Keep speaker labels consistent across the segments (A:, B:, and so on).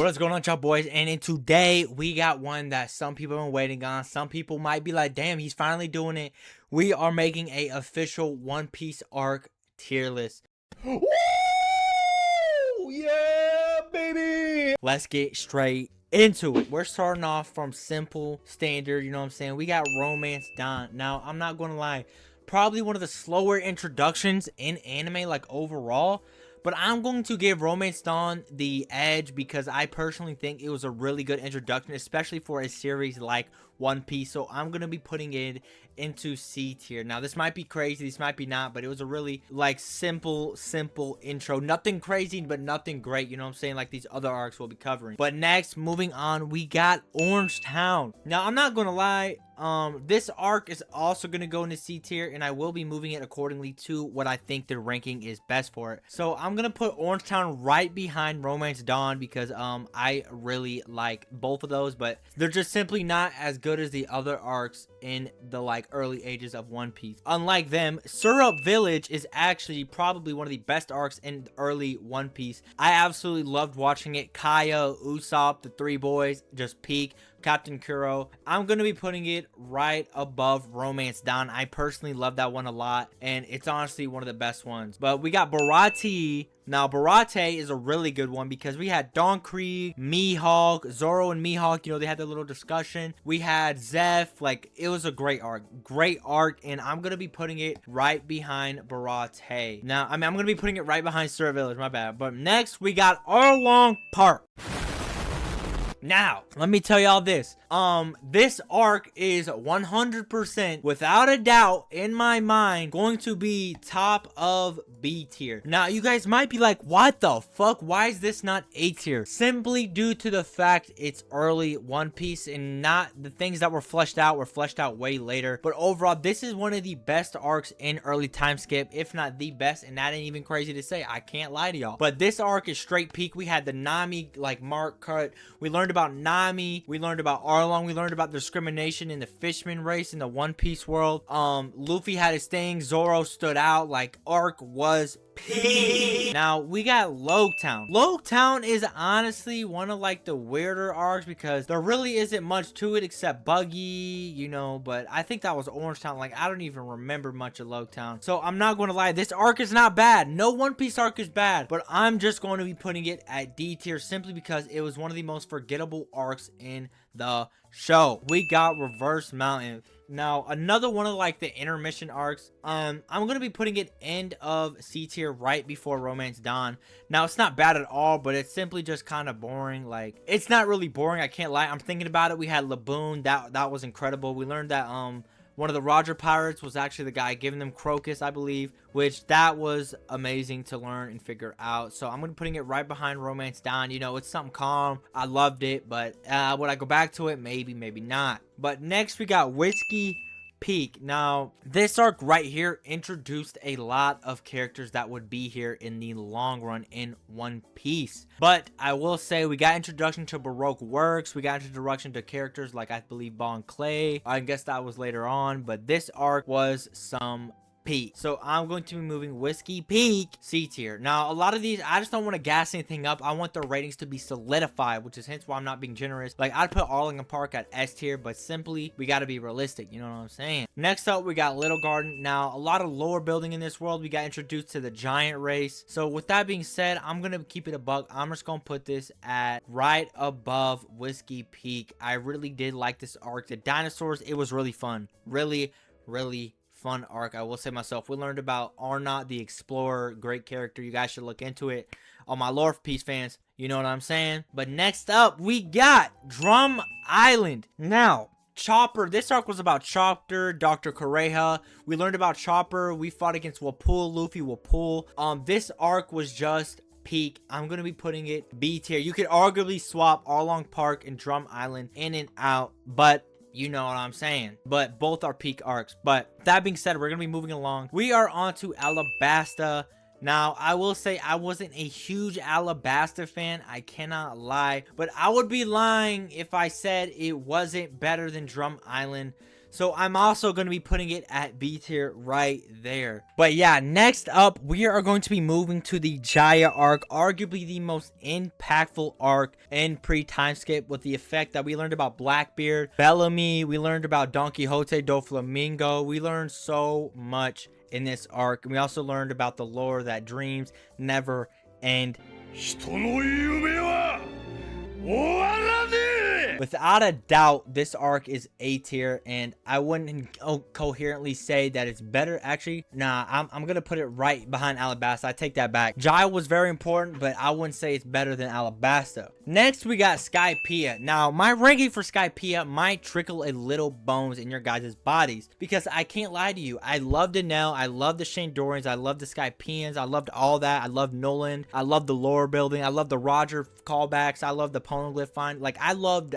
A: What is going on, y'all boys? And in today we got one that some people have been waiting on. Some people might be like, damn, he's finally doing it. We are making a official One Piece arc tier list.
B: Woo! Yeah, baby!
A: Let's get straight into it. We're starting off from simple, standard, you know what I'm saying? We got Romance Dawn. Now, I'm not gonna lie, probably one of the slower introductions in anime, like overall. But I'm going to give Romance Dawn the edge because I personally think it was a really good introduction, especially for a series like One Piece. So I'm going to be putting it into C tier. Now, this might be crazy, this might be not, but it was a really like simple intro. Nothing crazy, but nothing great, you know what I'm saying? Like these other arcs we'll be covering. But next, moving on, we got Orange Town. Now, I'm not going to lie, this arc is also going to go into C tier, and I will be moving it accordingly to what I think the ranking is best for it. So I'm going to put Orange Town right behind Romance Dawn because I really like both of those, but they're just simply not as good as the other arcs in the like early ages of One Piece. Unlike them, Syrup Village is actually probably one of the best arcs in early One Piece. I absolutely loved watching it. Kaya, Usopp, the three boys, just peak. Captain Kuro. I'm going to be putting it right above Romance Dawn. I personally love that one a lot, and it's honestly one of the best ones. But we got Baratie. Now, Baratie is a really good one because we had Don Krieg, Mihawk, Zoro and Mihawk, you know, they had their little discussion. We had Zeph. Like, it was a great arc. Great arc, and I'm going to be putting it right behind Baratie. Now, I'm going to be putting it right behind Syrup Village, my bad. But next, we got Arlong Park. Now, let me tell y'all this. This arc is 100% without a doubt in my mind going to be top of B tier. Now, you guys might be like, what the fuck? Why is this not A tier? Simply due to the fact it's early One Piece and not the things that were fleshed out way later. But overall, this is one of the best arcs in early time skip, if not the best, and that ain't even crazy to say. I can't lie to y'all. But this arc is straight peak. We had the Nami like mark cut. We learned about Nami, we learned about Arlong, we learned about discrimination in the Fishman race in the One Piece world. Luffy had his thing, Zoro stood out. Like, arc was peak. Now we got Loguetown. Loguetown is honestly one of like the weirder arcs because there really isn't much to it except Buggy, you know, but I think that was Orange Town. Like, I don't even remember much of Loguetown. So I'm not going to lie, this arc is not bad. No One Piece arc is bad, but I'm just going to be putting it at D tier simply because it was one of the most forgettable arcs in the show. We got Reverse Mountain. Now, another one of like the intermission arcs. I'm gonna be putting it end of C tier right before Romance Dawn. Now, it's not bad at all, but it's simply just kind of boring. Like, it's not really boring, I can't lie. I'm thinking about it. We had Laboon, that was incredible. We learned that one of the Roger pirates was actually the guy giving them Crocus, I believe, which that was amazing to learn and figure out. So I'm going to be putting it right behind Romance Dawn. You know, it's something calm. I loved it, but would I go back to it? Maybe, maybe not. But next we got Whiskey Peak. Now, this arc right here introduced a lot of characters that would be here in the long run in One Piece. But I will say we got introduction to Baroque Works. We got introduction to characters like, I believe, Bon Clay. I guess that was later on. But this arc was some peak. So I'm going to be moving Whiskey Peak C tier. Now, a lot of these, I just don't want to gas anything up. I want the ratings to be solidified, which is hence why I'm not being generous. Like, I'd put Arlington Park at S tier, but simply, we got to be realistic. You know what I'm saying? Next up, we got Little Garden. Now, a lot of lore building in this world. We got introduced to the giant race. So with that being said, I'm going to keep it a buck. I'm just going to put this at right above Whiskey Peak. I really did like this arc. The dinosaurs, it was really fun. Really fun arc, I will say myself. We learned about Arnott the Explorer. Great character. You guys should look into it. All my Lore Piece fans, you know what I'm saying? But next up, we got Drum Island. Now, Chopper. This arc was about Chopper, Dr. Kureha. We learned about Chopper. We fought against Wapul, Luffy, Wapul. This arc was just peak. I'm going to be putting it B tier. You could arguably swap Arlong Park and Drum Island in and out, but you know what I'm saying. But both are peak arcs. But that being said, we're going to be moving along. We are on to Alabasta. Now, I will say I wasn't a huge Alabasta fan. I cannot lie. But I would be lying if I said it wasn't better than Drum Island. So I'm also going to be putting it at B tier right there. But yeah, next up, we are going to be moving to the Jaya arc, arguably the most impactful arc in pre-time skip, with the effect that we learned about Blackbeard, Bellamy, we learned about Don Quixote do Flamingo. We learned so much in this arc. And we also learned about the lore that dreams never end. Without a doubt, this arc is A tier, and I wouldn't coherently say that it's better. Actually, nah, I'm gonna put it right behind Alabasta. I take that back. Jai was very important, but I wouldn't say it's better than Alabasta. Next, we got Skypiea. Now, my ranking for Skypiea might trickle a little bones in your guys' bodies, because I can't lie to you. I love Danelle, I love the Shandorians, I love the Skypeans, I loved all that. I love Nolan, I love the lore building, I love the Roger callbacks, I love the poneglyph find. Like, I loved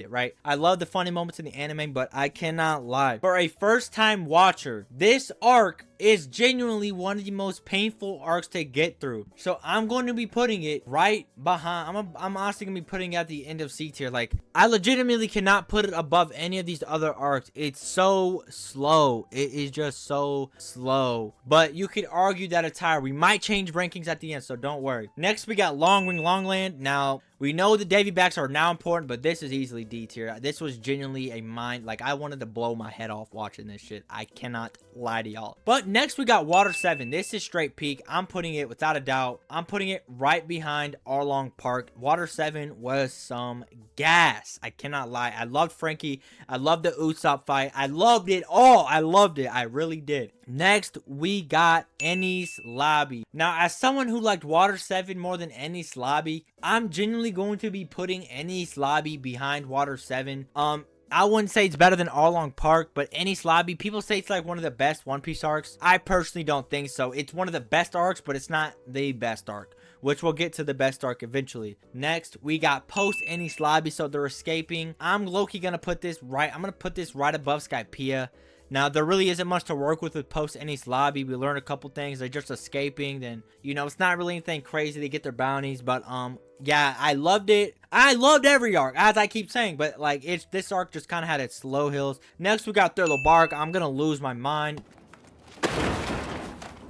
A: it, right? I love the funny moments in the anime, but I cannot lie. For a first-time watcher, this arc is genuinely one of the most painful arcs to get through. So I'm going to be putting it right behind. I'm honestly going to be putting it at the end of C tier. Like, I legitimately cannot put it above any of these other arcs. It's so slow. It is just so slow. But you could argue that it's higher. We might change rankings at the end, so don't worry. Next, we got Long Ring Longland. Now, we know the Davy backs are now important, but this is easily D tier. This was genuinely a mind. Like, I wanted to blow my head off watching this shit. I cannot lie to y'all. But next, we got Water 7. This is straight peak. I'm putting it, without a doubt, I'm putting it right behind Arlong Park. Water 7 was some gas. I cannot lie. I loved Frankie. I loved the Usopp fight. I loved it all. I loved it. I really did. Next, we got Enies Lobby. Now, as someone who liked Water 7 more than Enies Lobby, I'm genuinely going to be putting Enies Lobby behind Water 7. I wouldn't say it's better than Arlong Park, but Enies Lobby, people say it's like one of the best One Piece arcs. I personally don't think so. It's one of the best arcs, but it's not the best arc, which we'll get to the best arc eventually. Next, we got post Enies Lobby, so they're escaping. I'm low-key gonna put this right. I'm gonna put this right above Skypiea. Now, there really isn't much to work with post Enies Lobby. We learned a couple things. They're just escaping. Then, you know, it's not really anything crazy. They get their bounties. But, yeah, I loved it. I loved every arc, as I keep saying. But, like, this arc just kind of had its slow hills. Next, we got Thriller Bark. I'm going to lose my mind.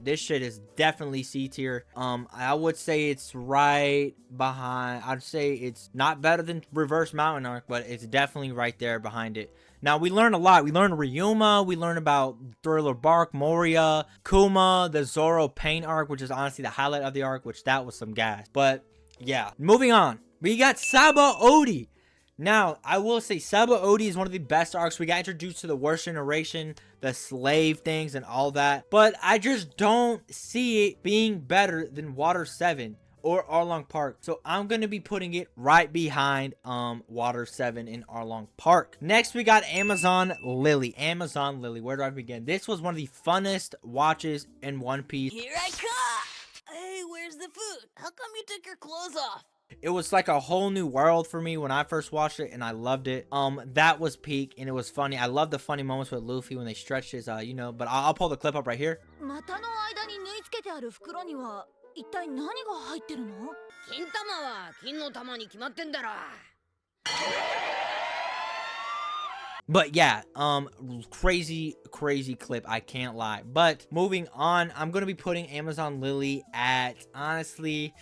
A: This shit is definitely C tier. I would say it's right behind. I'd say it's not better than Reverse Mountain Arc, but it's definitely right there behind it. Now, we learned a lot. We learned Ryuma. We learned about Thriller Bark, Moria, Kuma, the Zoro Pain arc, which is honestly the highlight of the arc, which that was some gas. But, yeah. Moving on. We got Saba Odi. Now, I will say Saba Odi is one of the best arcs. We got introduced to the worst generation, the slave things, and all that. But I just don't see it being better than Water 7 or Arlong Park. So I'm going to be putting it right behind Water 7 in Arlong Park. Next, we got Amazon Lily. Amazon Lily. Where do I begin? This was one of the funnest watches in One Piece.
C: Here I come! Hey, where's the food? How come you took your clothes off?
A: It was like a whole new world for me when I first watched it, and I loved it. That was peak, and it was funny. I love the funny moments with Luffy when they stretched his, you know, but I'll pull the clip up right here.
C: 股の間に縫い付けてある袋には一体何が入ってるの？金玉は金の玉に決まってんだろ。
A: But yeah, crazy clip, I can't lie. But moving on, I'm going to be putting Amazon Lily at, honestly,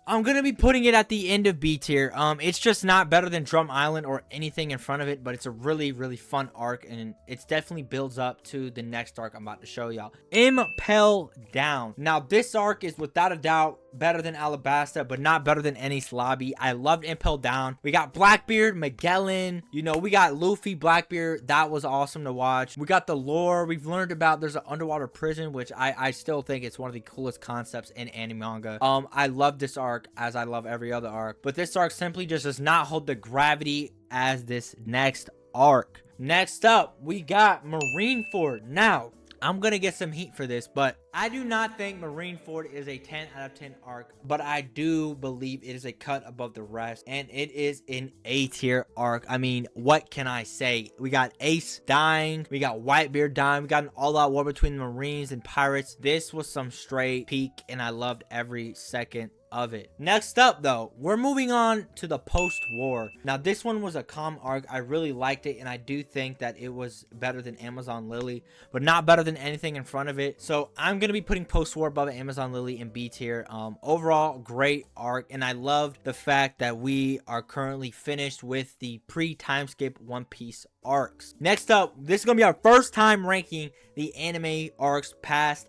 A: I'm going to be putting it at the end of B tier. It's just not better than Drum Island or anything in front of it, but it's a really fun arc, and it definitely builds up to the next arc I'm about to show y'all. Impel Down. Now, this arc is without a doubt better than Alabasta, but not better than Enies Lobby. I loved Impel Down. We got Blackbeard, Magellan, you know, we got Luffy, Blackbeard. That was awesome to watch. We got the lore. We've learned about there's an underwater prison, which I still think it's one of the coolest concepts in anime manga. I love this arc as I love every other arc, but this arc simply just does not hold the gravity as this next arc. Next up, we got Marineford. Now, I'm gonna get some heat for this, but I do not think Marineford is a 10 out of 10 arc, but I do believe it is a cut above the rest, and it is an A tier arc. I mean, what can I say? We got Ace dying, we got Whitebeard dying, we got an all-out war between the Marines and pirates. This was some straight peak, and I loved every second of it. Next up though, we're moving on to the post-war. Now this one was a calm arc. I really liked it, and I do think that it was better than Amazon Lily, but not better than anything in front of it. So I'm gonna be putting post-war above Amazon Lily in B tier. Overall great arc, and I loved the fact that we are currently finished with the pre-time skip One Piece arcs. Next up, this is gonna be our first time ranking the anime arcs past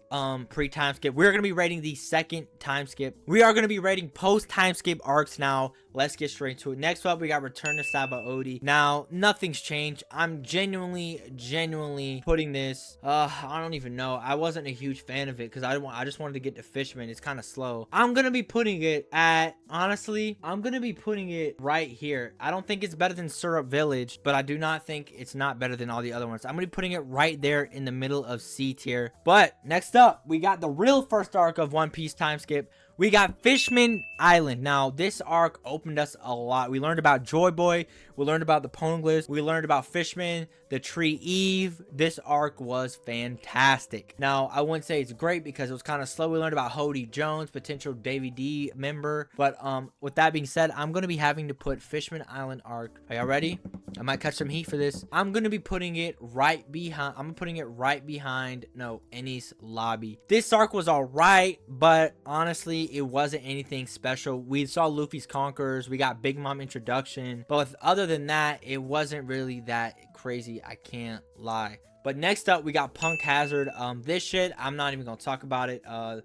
A: pre-time skip. We're gonna be rating the second time skip. We are gonna be rating post time skip arcs now. Let's get straight to it. Next up, we got Return to Sabaody. Now nothing's changed. I'm genuinely putting this, I don't even know, I wasn't a huge fan of it because I just wanted to get to Fishman. It's kind of slow. I'm gonna be putting it at, honestly, I'm gonna be putting it right here. I don't think it's better than Syrup Village, but I do not think it's not better than all the other ones. I'm gonna be putting it right there in the middle of C tier. But next up, we got the real first arc of One Piece time skip. We got Fishman Island. Now, this arc opened us a lot. We learned about Joy Boy. We learned about the Poneglyphs. We learned about Fishman, the Tree Eve. This arc was fantastic. Now, I wouldn't say it's great because it was kind of slow. We learned about Hody Jones, potential Davy D member. But with that being said, I'm going to be having to put Fishman Island arc. Are y'all ready? I might catch some heat for this. I'm going to be putting it right behind. No, Enies Lobby. This arc was all right, but honestly, it wasn't anything special. We saw Luffy's Conquerors. We got Big Mom introduction. But other than that, it wasn't really that crazy. I can't lie. But next up, we got Punk Hazard. This shit, I'm not even gonna talk about it.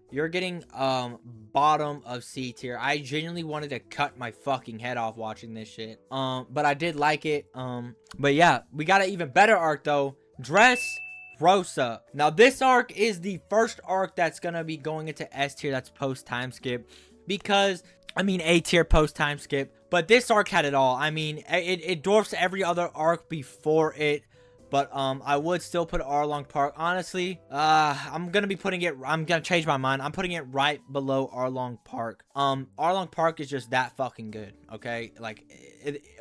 A: You're getting bottom of C tier. I genuinely wanted to cut my fucking head off watching this shit. But I did like it. But yeah, we got an even better arc though. Dress Rosa. Now this arc is the first arc that's gonna be going into S tier. That's post time skip, because I mean A tier post time skip, but this arc had it all. I mean, it dwarfs every other arc before it. But I would still put Arlong Park. Honestly, I'm gonna change my mind. I'm putting it right below Arlong Park. Arlong Park is just that fucking good. Okay, like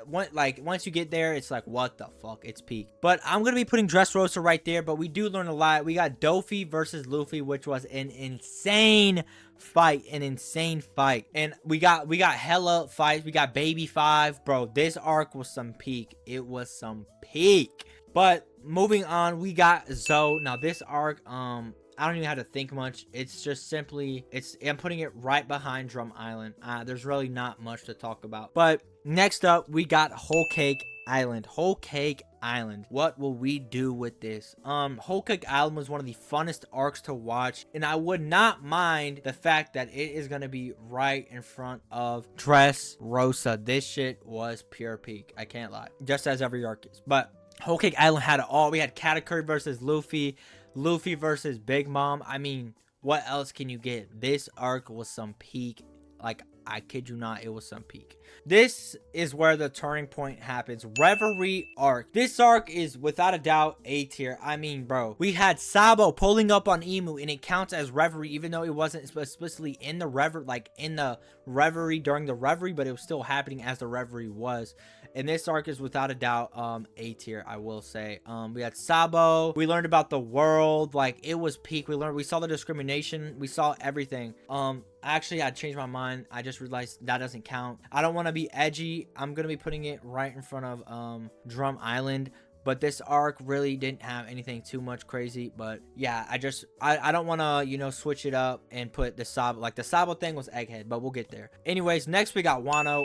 A: once you get there, it's like, what the fuck, it's peak. But I'm gonna be putting Dressrosa right there. But we do learn a lot. We got Dofi versus Luffy, which was an insane fight, and we got hella fights. We got Baby 5, bro. This arc was some peak. It was some peak. But moving on, we got Zoe. Now this arc, I don't even have to think much. It's just simply, I'm putting it right behind Drum Island. There's really not much to talk about. But next up, we got Whole Cake Island. Whole Cake Island. What will we do with this? Whole Cake Island was one of the funnest arcs to watch, and I would not mind the fact that it is going to be right in front of Dressrosa. This shit was pure peak. I can't lie. Just as every arc is. But Whole Cake Island had it all. We had Katakuri versus Luffy. Luffy versus Big Mom. I mean, what else can you get? This arc was some peak. Like, I kid you not, it was some peak. This is where the turning point happens. Reverie arc. This arc is without a doubt A tier. I mean, bro, we had Sabo pulling up on Emu, and it counts as Reverie, even though it wasn't explicitly in the Reverie during the Reverie, but it was still happening as the Reverie was. And this arc is without a doubt A tier, I will say. We had Sabo. We learned about the world. Like, it was peak. We saw the discrimination. We saw everything. Actually, I changed my mind. I just realized that doesn't count. I don't want to be edgy. I'm going to be putting it right in front of Drum Island. But this arc really didn't have anything too much crazy. But yeah, I don't want to, you know, switch it up and put the Sabo. Like, the Sabo thing was Egghead, but we'll get there. Anyways, next we got Wano.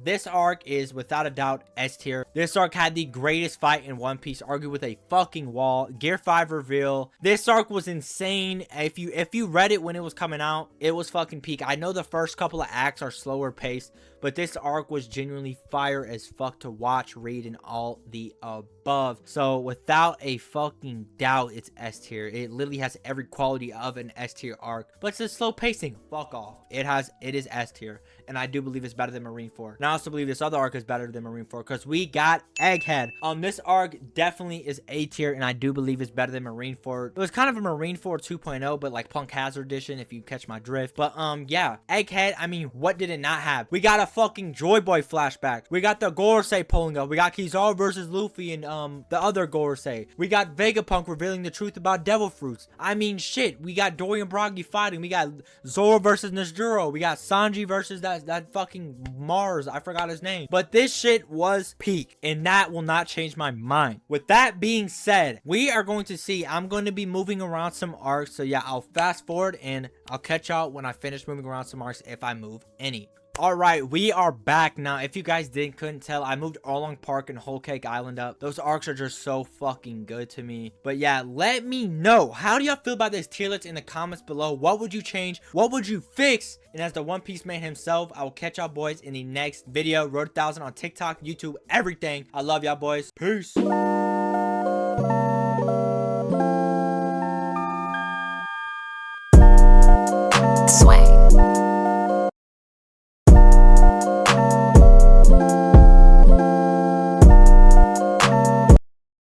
A: This arc is without a doubt S tier. This arc had the greatest fight in One Piece, argued with a fucking wall. Gear 5 reveal. This arc was insane. If you read it when it was coming out, it was fucking peak. I know the first couple of acts are slower paced, but this arc was genuinely fire as fuck to watch, read, and all the above. So without a fucking doubt, it's S tier. It literally has every quality of an S tier arc, but it's a slow pacing. Fuck off. It is S tier, and I do believe it's better than Marineford. And I also believe this other arc is better than Marineford because we got Egghead. This arc definitely is A tier, and I do believe it's better than Marineford. It was kind of a Marineford 2.0, but like Punk Hazard edition, if you catch my drift. But yeah, Egghead. I mean, what did it not have? We got a fucking Joy Boy flashback. We got the Gorosei pulling up. We got Kizaru versus Luffy and the other Gorosei. We got Vegapunk revealing the truth about Devil Fruits. I mean, shit. We got Dory and Broggy fighting. We got Zoro versus Nesjuro. We got Sanji versus that fucking Mars. I forgot his name. But this shit was peak, and that will not change my mind. With that being said, we are going to see. I'm going to be moving around some arcs. So yeah, I'll fast forward and I'll catch y'all when I finish moving around some arcs, if I move any. All right, we are back now. If you guys couldn't tell, I moved Arlong Park and Whole Cake Island up. Those arcs are just so fucking good to me. But yeah, let me know, how do y'all feel about this tier list in the comments below? What would you change? What would you fix? And as the One Piece man himself, I will catch y'all boys in the next video. Road 1000 on TikTok, YouTube, everything. I love y'all boys. Peace.